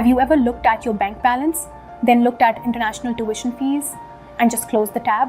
Have you ever looked at your bank balance, then looked at international tuition fees, and just closed the tab?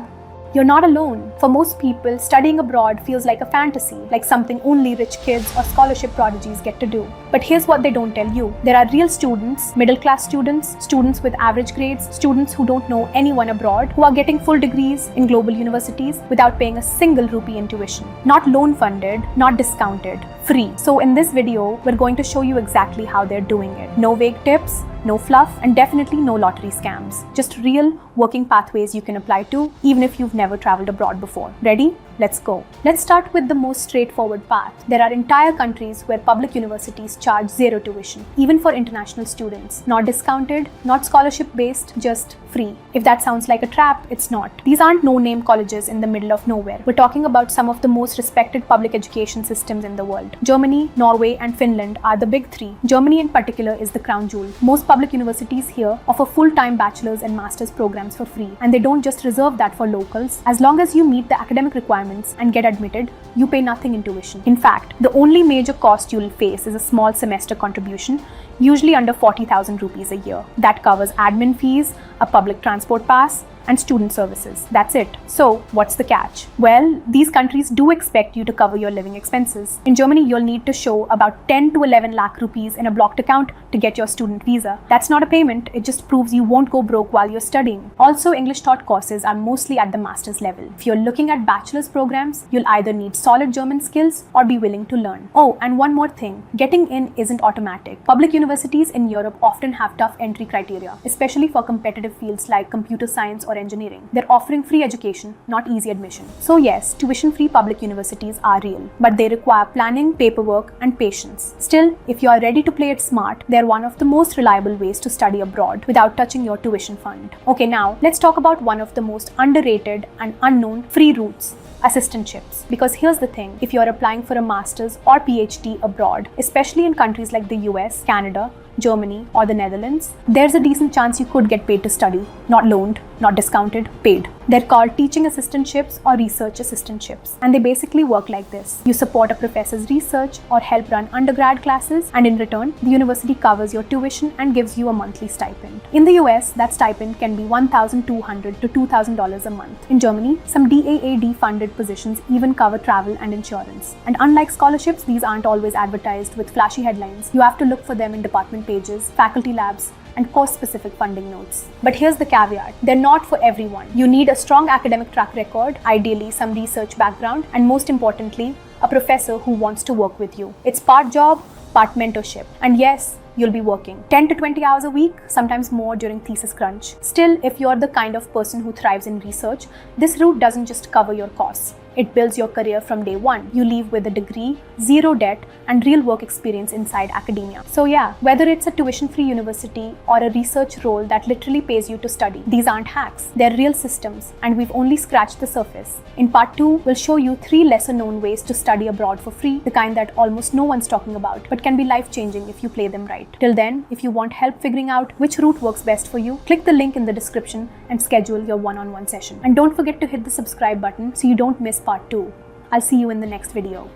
You're not alone. For most people, studying abroad feels like a fantasy, like something only rich kids or scholarship prodigies get to do. But here's what they don't tell you. There are real students, middle-class students, students with average grades, students who don't know anyone abroad, who are getting full degrees in global universities without paying a single rupee in tuition. Not loan-funded, not discounted, free. So in this video, we're going to show you exactly how they're doing it. No vague tips, no fluff, and definitely no lottery scams. Just real working pathways you can apply to, even if you've never traveled abroad before. Ready? Let's go. Let's start with the most straightforward path. There are entire countries where public universities charge zero tuition, even for international students. Not discounted, not scholarship-based, just free. If that sounds like a trap, it's not. These aren't no-name colleges in the middle of nowhere. We're talking about some of the most respected public education systems in the world. Germany, Norway, and Finland are the big three. Germany in particular is the crown jewel. Most public universities here offer full-time bachelor's and master's programs for free, and they don't just reserve that for locals. As long as you meet the academic requirements and get admitted, you pay nothing in tuition. In fact, the only major cost you'll face is a small semester contribution, usually under 40,000 rupees a year. That covers admin fees, a public transport pass, and student services. That's it. So, what's the catch? Well, these countries do expect you to cover your living expenses. In Germany, you'll need to show about 10 to 11 lakh rupees in a blocked account to get your student visa. That's not a payment, it just proves you won't go broke while you're studying. Also, English taught courses are mostly at the master's level. If you're looking at bachelor's programs, you'll either need solid German skills or be willing to learn. Oh, and one more thing, getting in isn't automatic. Public universities in Europe often have tough entry criteria, especially for competitive fields like computer science or engineering. They're offering free education, not easy admission. So yes, tuition-free public universities are real, but they require planning, paperwork, and patience. Still, if you are ready to play it smart, they're one of the most reliable ways to study abroad without touching your tuition fund. Okay, now let's talk about one of the most underrated and unknown free routes. Assistantships. Because here's the thing, if you're applying for a master's or PhD abroad, especially in countries like the US, Canada, Germany, or the Netherlands, there's a decent chance you could get paid to study. Not loaned, not discounted, paid. They're called teaching assistantships or research assistantships, and they basically work like this. You support a professor's research or help run undergrad classes, and in return, the university covers your tuition and gives you a monthly stipend. In the US, that stipend can be $1,200 to $2,000 a month. In Germany, some DAAD-funded positions even cover travel and insurance. And unlike scholarships, these aren't always advertised with flashy headlines. You have to look for them in department pages, faculty labs, and course-specific funding notes. But here's the caveat, they're not for everyone. You need a strong academic track record, ideally some research background, and most importantly, a professor who wants to work with you. It's part job, part mentorship. And yes, you'll be working 10 to 20 hours a week, sometimes more during thesis crunch. Still, if you're the kind of person who thrives in research, this route doesn't just cover your costs. It builds your career from day one. You leave with a degree, zero debt, and real work experience inside academia. So yeah, whether it's a tuition-free university or a research role that literally pays you to study, these aren't hacks. They're real systems, and we've only scratched the surface. In part 2, we'll show you 3 lesser-known ways to study abroad for free, the kind that almost no one's talking about, but can be life-changing if you play them right. Till then, if you want help figuring out which route works best for you, click the link in the description and schedule your one-on-one session. And don't forget to hit the subscribe button so you don't miss part 2. I'll see you in the next video.